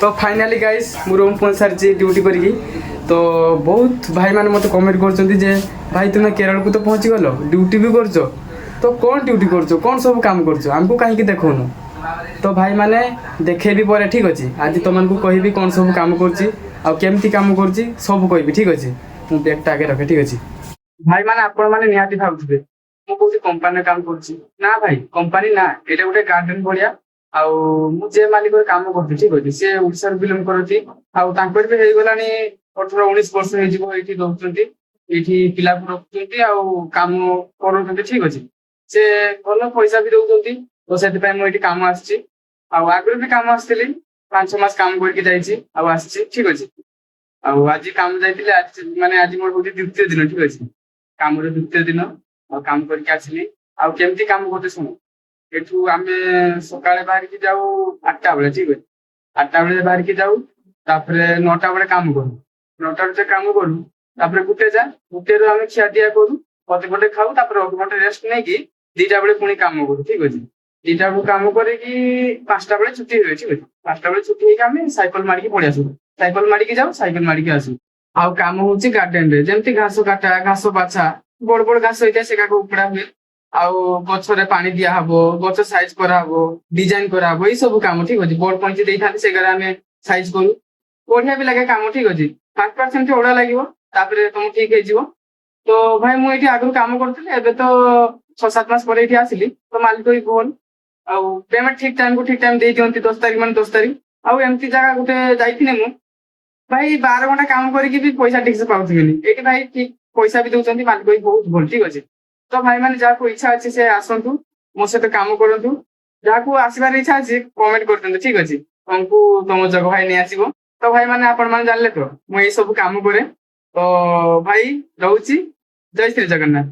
तो finally guys मु room पहुंच सारी ड्यूटी करी। तो बहुत भाई मैंने मत कमेंट कर भाई तुम्हें केरल को तो पहुंची गल ड्यूटी भी कर तो कौन ड्यूटी कर कौन सब काम करमको कहीं देखुन। तो भाई मैंने देखे भी पर ठीक अच्छे आज तुमको कहि कौन सब काम करमती काम कर सब कहि ठीक अच्छे मुझे बैगटा आगे रखे ठीक अच्छे। भाई मैंने आपण मैंने निहाती भावुवे ମୁଁ କୋଉଠି କମ୍ପାନୀରେ କାମ କରୁଛି ନା ଭାଇ କମ୍ପାନୀ ନା ଏଇଟା ଗୋଟେ ଗାର୍ଡେନ ଭଳିଆ। ଆଉ ମୁଁ ଯେ ମାଲିକରେ କାମ କରୁଛି ଠିକ ଅଛି ସେ ଓଡିଶାରୁ ବିଲଙ୍ଗ କରନ୍ତି ଆଉ ତାଙ୍କର ବି ହେଇଗଲାଣି 18-19 ବର୍ଷ ହେଇଯିବ ଏଇଠି ରହୁଛନ୍ତି ଏଇଠି ପିଲାକୁ ରଖୁଛନ୍ତି ଆଉ କାମ କରୁଛନ୍ତି ଠିକ ଅଛି ସେ ଭଲ ପଇସା ବି ଦଉଛନ୍ତି ତ ସେଥିପାଇଁ ମୁଁ ଏଇଠି କାମ ଆସିଛି। ଆଉ ଆଗରୁ ବି କାମ ଆସିଥିଲି 5-6 ମାସ କାମ କରିକି ଯାଇଛି ଆଉ ଆସିଛି ଠିକ ଅଛି। ଆଉ ଆଜି କାମ ଯାଇଥିଲି ଆଜି ମାନେ ଆଜି ମୋର ହଉଛି ଦ୍ୱିତୀୟ ଦିନ ଠିକ ଅଛି କାମର ଦ୍ୱିତୀୟ ଦିନ ଆଉ କାମ କରିକି ଆସିଲି। ଆଉ କେମିତି କାମ କରୁଛେ ଶୁଣ ଏଠୁ ଆମେ ସକାଳେ ବାହାରିକି ଯାଉ 8ଟା ବେଳେ ଠିକ ଅଛି 8ଟା ବେଳେ ବାହାରିକି ଯାଉ ତାପରେ 9ଟା ବେଳେ କାମ କରୁ 9ଟା ବେଳେ କାମ କରୁ ତାପରେ ଗୁଟେରୁ ଆମେ ଖିଆପିଆ କରୁ ପଟେ ଖାଉ ତାପରେ ଅଧଘଣ୍ଟେ ରେଷ୍ଟ ନେଇକି 2ଟା ବେଳେ ପୁଣି କାମ କରୁ ଠିକ ଅଛି। 2ଟା ବେଳକୁ କାମ କରିକି 5ଟା ବେଳେ ଛୁଟି ହୁଏ ଠିକ ଅଛି 5ଟା ବେଳେ ଛୁଟି ହେଇକି ଆମେ ସାଇକେଲ ମାରିକି ପଳେଇ ଆସୁ ସାଇକେଲ ମାରିକି ଯାଉ ସାଇକେଲ ମାରିକି ଆସୁ। ଆଉ କାମ ହଉଛି ଗାର୍ଡେନ ରେ ଯେମିତି ଘାସ କାଟା ଘାସ ବାଛା ବଡ ବଡ ଘାସ ହେଇଥାଏ ସେଟାକୁ ଉପଡା ହୁଏ ଆଉ ଗଛରେ ପାଣି ଦିଆହବ ଗଛ ସାଇଜ କରାହବ ଡିଜାଇନ କରାହବ ଏଇ ସବୁ କାମ ଠିକ ଅଛି ବୋର୍ଡ ପଞ୍ଜି ଦେଇଥାନ୍ତି ସେଗାରେ ଆମେ ସାଇଜ କରୁ ବଢିଆ ବି ଲାଗେ କାମ ଠିକ ଅଛି ଫାଷ୍ଟ ଫାଷ୍ଟ ସେମିତି ଅଡୁଆ ଲାଗିବ ତାପରେ ତମକୁ ଠିକ ହେଇଯିବ। ତ ଭାଇ ମୁଁ ଏଇଠି ଆଗରୁ କାମ କରୁଥିଲି ଏବେ ତ 6-7 ମାସ ପରେ ଏଇଠି ଆସିଲି ତ ମାଲିକ ବି ଭଲ ଆଉ ପେମେଣ୍ଟ ଠିକ ଟାଇମ ଦେଇ ଦିଅନ୍ତି 10 ତାରିଖ ମାନେ 10 ତାରିଖ। ଆଉ ଏମିତି ଜାଗା ଗୋଟେ ଯାଇଥିଲି ମୁଁ ଭାଇ 12 ଘଣ୍ଟା କାମ କରିକି ବି ପଇସା ଠିକ ସେ ପାଉଥିବିନି ଏଇଠି ଭାଇ ଠିକ ପଇସା ବି ଦଉଛନ୍ତି ମାଲିକ ବି ବହୁତ ଭଲ ଠିକ ଅଛି। ତ ଭାଇ ମାନେ ଯାହାକୁ ଇଚ୍ଛା ଅଛି ସେ ଆସନ୍ତୁ ମୋ ସହିତ କାମ କରନ୍ତୁ ଯାହାକୁ ଆସିବାର ଇଚ୍ଛା ଅଛି କମେଣ୍ଟ କରିଦିଅନ୍ତୁ ଠିକ ଅଛି ତମକୁ ତମ ଜଗ ଭାଇ ନେଇ ଆସିବ। ତ ଭାଇ ମାନେ ଆପଣ ମାନେ ଜାଣିଲେ ତ ମୁଁ ଏଇ ସବୁ କାମ କରେ ତ ଭାଇ ରହୁଛି ଜୟ ଶ୍ରୀ ଜଗନ୍ନାଥ।